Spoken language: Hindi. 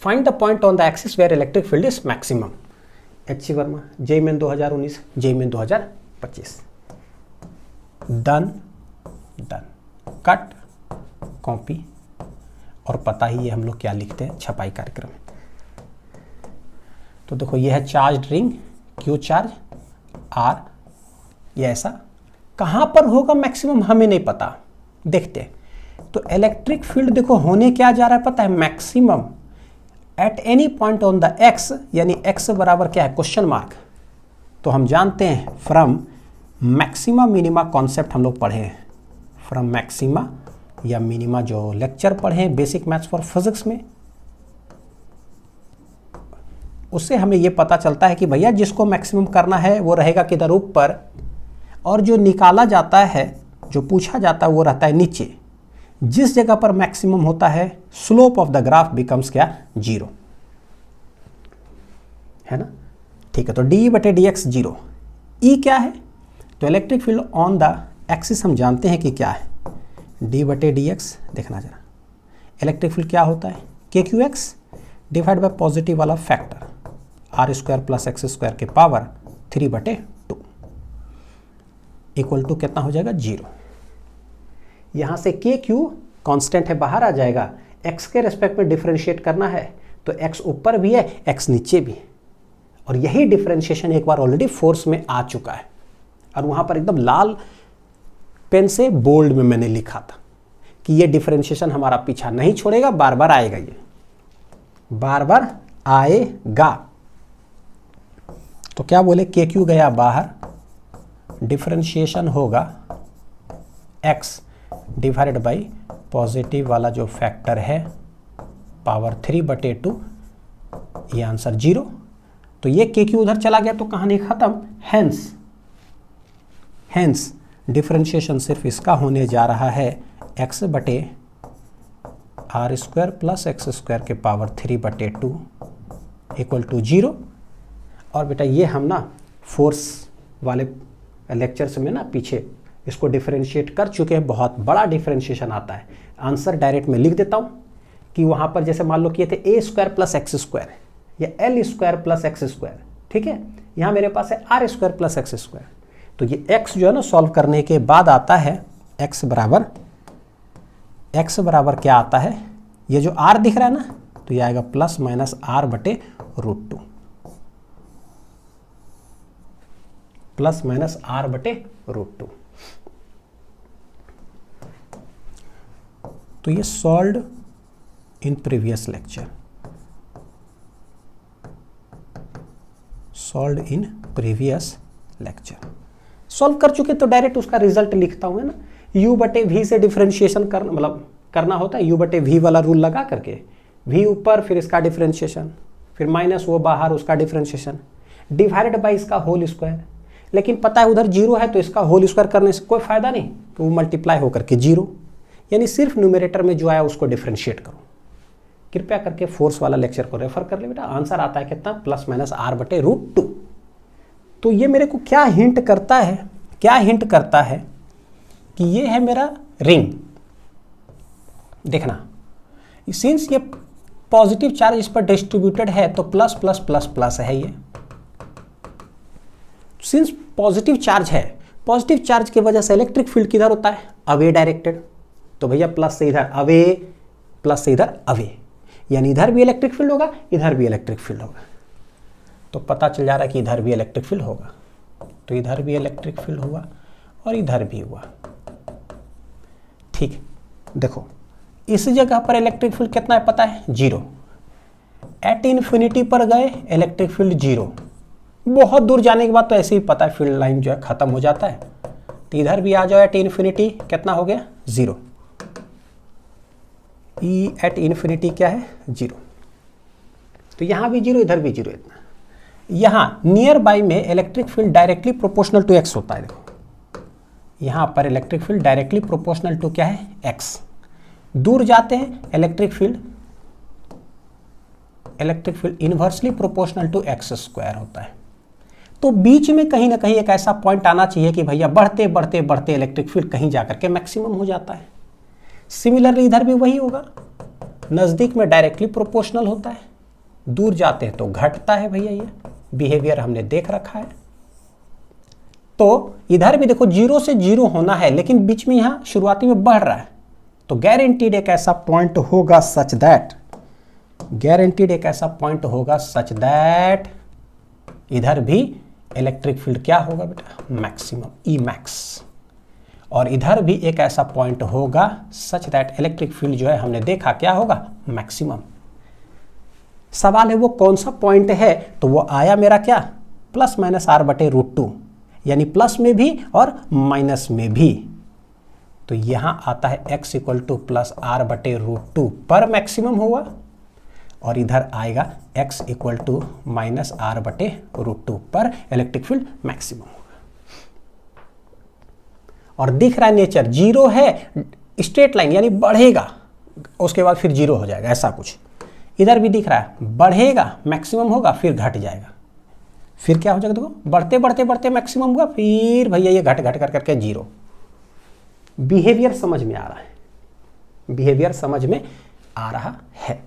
Find the point on the axis where electric field is maximum. H Verma, JEE Main 2019, JEE Main 2025। Done, cut, copy, और पता ही है हम लोग क्या लिखते हैं छपाई कार्यक्रम में। तो देखो ये है charge ring, Q charge, R, ये ऐसा कहाँ पर होगा मैक्सिमम हमें नहीं पता, देखते हैं। तो इलेक्ट्रिक फील्ड देखो होने क्या जा रहा है पता है, maximum at any point on the x, यानी एक्स बराबर क्या है, क्वेश्चन मार्क। तो हम जानते हैं फ्रॉम मैक्सिमा मिनिमा कॉन्सेप्ट हम लोग पढ़े हैं, फ्रॉम मैक्सिमा या मिनिमा जो लेक्चर पढ़े हैं बेसिक मैथ्स फॉर फिजिक्स में, उससे हमें ये पता चलता है कि भैया जिसको मैक्सिमम करना है वो रहेगा किधर, ऊपर, और जो निकाला जाता है, जो पूछा जाता है वो रहता है नीचे। जिस जगह पर मैक्सिमम होता है slope of the graph becomes क्या, 0, है ना। ठीक है, तो डी बटे डी एक्स 0। ई क्या है, तो electric field on the axis हम जानते हैं कि क्या है, डी बटे डी एक्स। देखना जरा, इलेक्ट्रिक फील्ड क्या होता है, K Q X divide by positive वाला factor R square plus X square के पावर 3/2 इक्वल टू कितना हो जाएगा, 0। यहाँ से के क्यू कॉन्स्टेंट है, बाहर आ जाएगा। एक्स के रेस्पेक्ट में डिफ्रेंशिएट करना है तो एक्स ऊपर भी है, एक्स नीचे भी, और यही डिफ्रेंशिएशन एक बार ऑलरेडी फोर्स में आ चुका है, और वहाँ पर एकदम लाल पेन से बोल्ड में मैंने लिखा था कि ये डिफरेंशिएशन हमारा पीछा नहीं छोड़ेगा, बार बार आएगा, ये बार बार आएगा। तो क्या बोले, के क्यू गया बाहर, डिफरेंशिएशन होगा x डिवाइडेड बाई पॉजिटिव वाला जो फैक्टर है पावर 3/2, ये आंसर 0। तो ये के क्यू उधर चला गया तो कहानी खत्म। हेंस डिफरेंशिएशन सिर्फ इसका होने जा रहा है x बटे R square plus X square के पावर 3/2 इक्वल टू 0। और बेटा ये हम ना फोर्स वाले लेक्चर्स में ना पीछे इसको डिफरेंशिएट कर चुके हैं, बहुत बड़ा डिफरेंशिएशन आता है। आंसर डायरेक्ट में लिख देता हूँ कि वहाँ पर जैसे मान लो किए थे A square plus X square या L square plus X square, ठीक है। यहाँ मेरे पास है R square plus X square, तो ये x जो है ना सॉल्व करने के बाद आता है x बराबर क्या आता है, ये जो r दिख रहा है ना, तो ये आएगा प्लस माइनस r बटे √2, प्लस माइनस r बटे √2। तो ये solved in previous lecture, solve कर चुके तो डायरेक्ट उसका रिजल्ट लिखता हूँ, है ना। u बटे v से डिफरेंशिएशन करना होता है, u बटे v वाला रूल लगा करके, v ऊपर फिर इसका डिफरेंशिएशन, फिर माइनस वो बाहर उसका डिफरेंशिएशन, डिवाइडेड बाई इसका होल स्क्वायर। लेकिन पता है उधर 0 है तो इसका होल स्क्वायर करने से कोई फायदा नहीं, तो वो मल्टीप्लाई होकर के 0, यानी सिर्फ न्यूमरेटर में जो आया उसको डिफरेंशिएट करो। कृपया करके फोर्स वाला लेक्चर को रेफर कर ले बेटा। आंसर आता है कितना, प्लस माइनस r बटे √2। तो ये मेरे को क्या हिंट करता है कि ये है मेरा रिंग। देखना, सिंस ये पॉजिटिव चार्ज इस पर डिस्ट्रीब्यूटेड है तो प्लस प्लस प्लस प्लस है ये। सिंस पॉजिटिव चार्ज है, पॉजिटिव चार्ज की वजह से इलेक्ट्रिक फील्ड किधर होता है, अवे डायरेक्टेड। तो भैया प्लस से इधर अवे, प्लस से इधर अवे, यानी इधर भी इलेक्ट्रिक फील्ड होगा, इधर भी इलेक्ट्रिक फील्ड होगा। तो पता चल जा रहा है कि इधर भी इलेक्ट्रिक फील्ड होगा, तो इधर भी इलेक्ट्रिक फील्ड हुआ और इधर भी हुआ। ठीक, देखो इस जगह पर इलेक्ट्रिक फील्ड कितना है पता है, 0। एट इन्फिनिटी पर गए इलेक्ट्रिक फील्ड 0। बहुत दूर जाने के बाद तो ऐसे ही पता है फील्ड लाइन जो है खत्म हो जाता है। तो इधर भी आ जाओ, एट इन्फिनिटी कितना हो गया, 0। ई एट इन्फिनिटी क्या है, 0। तो यहाँ भी 0, इधर भी 0। इतना यहाँ नियर बाई में electric field directly proportional to x होता है। देखो यहाँ पर electric field directly proportional to क्या है, x। दूर जाते हैं electric field inversely proportional to x square होता है। तो बीच में कहीं ना कहीं एक ऐसा पॉइंट आना चाहिए कि भैया बढ़ते बढ़ते बढ़ते इलेक्ट्रिक फील्ड कहीं जाकर के मैक्सिमम हो जाता है। सिमिलरली इधर भी वही होगा, नज़दीक में डायरेक्टली प्रोपोर्शनल होता है, दूर जाते हैं तो घटता है भैया, ये बिहेवियर हमने देख रखा है। तो इधर भी देखो 0 से 0 होना है, लेकिन बीच में यहां शुरुआती में बढ़ रहा है, तो गारंटीड एक ऐसा पॉइंट होगा सच दैट, गारंटीड एक ऐसा पॉइंट होगा सच दैट इधर भी इलेक्ट्रिक फील्ड क्या होगा बेटा, मैक्सिमम, ई मैक्स। और इधर भी एक ऐसा पॉइंट होगा सच दैट इलेक्ट्रिक फील्ड जो है हमने देखा क्या होगा, मैक्सिमम। सवाल है वो कौन सा पॉइंट है, तो वो आया मेरा क्या, प्लस माइनस आर बटे रूट टू, यानी प्लस में भी और माइनस में भी। तो यहां आता है x equal to plus R बटे रूट टू पर मैक्सिमम होगा, और इधर आएगा x equal to minus R बटे रूट टू पर इलेक्ट्रिक फील्ड मैक्सिमम होगा। और दिख रहा है नेचर 0 है, स्ट्रेट लाइन यानी बढ़ेगा, उसके बाद फिर 0 हो जाएगा, ऐसा कुछ। इधर भी दिख रहा है बढ़ेगा, मैक्सिमम होगा, फिर घट जाएगा, फिर क्या हो जाएगा देखो, बढ़ते बढ़ते बढ़ते मैक्सिमम होगा, फिर भैया ये घट घट कर करके 0। बिहेवियर समझ में आ रहा है, बिहेवियर समझ में आ रहा है।